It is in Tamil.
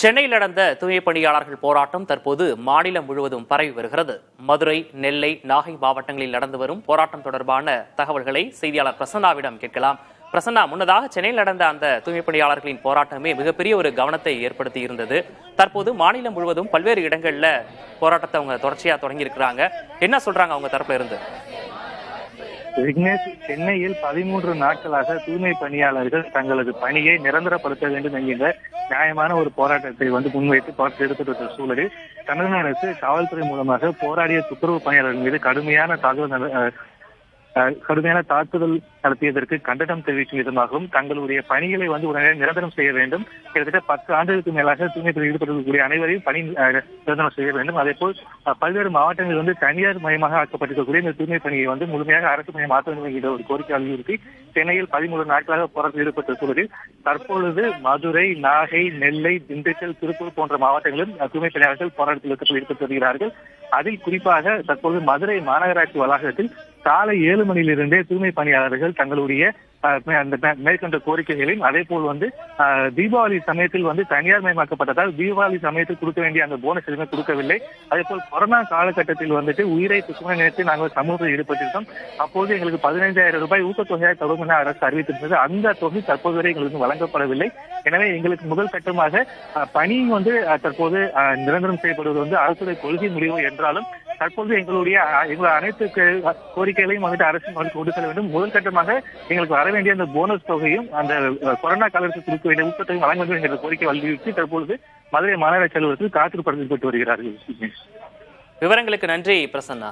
சென்னையில் நடந்த தூய்மை பணியாளர்கள் போராட்டம் தற்போது மாநிலம் முழுவதும் பரவி வருகிறது. மதுரை, நெல்லை, நாகை மாவட்டங்களில் நடந்து வரும் போராட்டம் தொடர்பான தகவல்களை செய்தியாளர் பிரசன்னாவிடம் கேட்கலாம். பிரசன்னா, முன்னதாக சென்னையில் நடந்த அந்த தூய்மை பணியாளர்களின் போராட்டமே மிகப்பெரிய ஒரு கவனத்தை ஏற்படுத்தி இருந்தது. தற்போது மாநிலம் முழுவதும் பல்வேறு இடங்கள்ல போராட்டத்தை அவங்க தொடர்ச்சியா தொடங்கி இருக்கிறாங்க. என்ன சொல்றாங்க அவங்க தரப்புல இருந்து? விக்னேஷ், சென்னையில் 13 நாட்களாக தூய்மை பணியாளர்கள் தங்களது பணியை நிரந்தரப்படுத்த வேண்டும் என்கின்ற நியாயமான ஒரு போராட்டத்தை முன்வைத்து போராட்டம் எடுத்துட்டு சூழலில் தமிழ்நாடு அரசு காவல்துறை மூலமாக போராடிய துப்புரவு பணியாளர்கள் மீது கடுமையான தாக்குதல் நடத்தியதற்கு கண்டனம் தெரிவிக்கும் விதமாகவும் தங்களுடைய பணிகளை உடனே நிரந்தரம் செய்ய வேண்டும். கிட்டத்தட்ட 10 ஆண்டுகளுக்கு மேலாக தூய்மை பணியில் ஈடுபடக்கூடிய அனைவரையும் பணி நிரந்தரம் செய்ய வேண்டும். அதே போல் பல்வேறு மாவட்டங்களில் தனியார் மயமாக ஆக்கப்பட்டிருக்கக்கூடிய இந்த தூய்மை பணியை முழுமையாக அரசு மயம் மாற்ற வேண்டும் என்கிற ஒரு கோரிக்கை வலியுறுத்தி சென்னையில் 13 நாட்களாக போராட்டத்தில் ஈடுபட்ட சூழலில் தற்பொழுது மதுரை, நாகை, நெல்லை, திண்டுக்கல், திருப்பூர் போன்ற மாவட்டங்களிலும் தூய்மை பணியாளர்கள் போராட்டத்தில் ஈடுபட்டு வருகிறார்கள். அதில் குறிப்பாக தற்போது மதுரை மாநகராட்சி வளாகத்தில் காலை 7 மணியிலிருந்தே தூய்மை பணியாளர்கள் தங்களுடைய அந்த மேற்கொண்ட கோரிக்கைகளையும் அதே போல் தீபாவளி சமயத்தில் தனியார் மயமாக்கப்பட்டதால் தீபாவளி சமயத்தில் கொடுக்க வேண்டிய அந்த போனஸ் எதுவுமே கொடுக்கவில்லை. அதே போல் கொரோனா காலகட்டத்தில் உயிரை துக்குமை நினைத்து நாங்கள் சமூகத்தில் ஈடுபட்டிருந்தோம். அப்போது எங்களுக்கு 15,000 ரூபாய் ஊக்கத்தொகையாக தரும் என அரசு அறிவித்திருந்தது. அந்த தொகை தற்போது வரை எங்களுக்கு வழங்கப்படவில்லை. எனவே எங்களுக்கு முதல் கட்டமாக பணி தற்போது நிரந்தரம் செய்யப்படுவது அரசுடைய கொள்கை முடிவு என்றாலும் தற்போது எங்களுடைய அனைத்து கோரிக்கைகளையும் அரசு கொண்டு செல்ல வேண்டும். முதல் கட்டமாக எங்களுக்கு வர வேண்டிய அந்த போனஸ் தொகையும் அந்த கொரோனா காலத்தில் கொடுக்க வேண்டிய ஊக்கத்தொகையும் வழங்க வேண்டும் என்ற கோரிக்கை வலியுறுத்தி தற்பொழுது மதுரை மாநகராட்சி அலுவலகத்தில் காத்திருப்பதில் வருகிறார்கள். விவரங்களுக்கு நன்றி பிரசன்னா.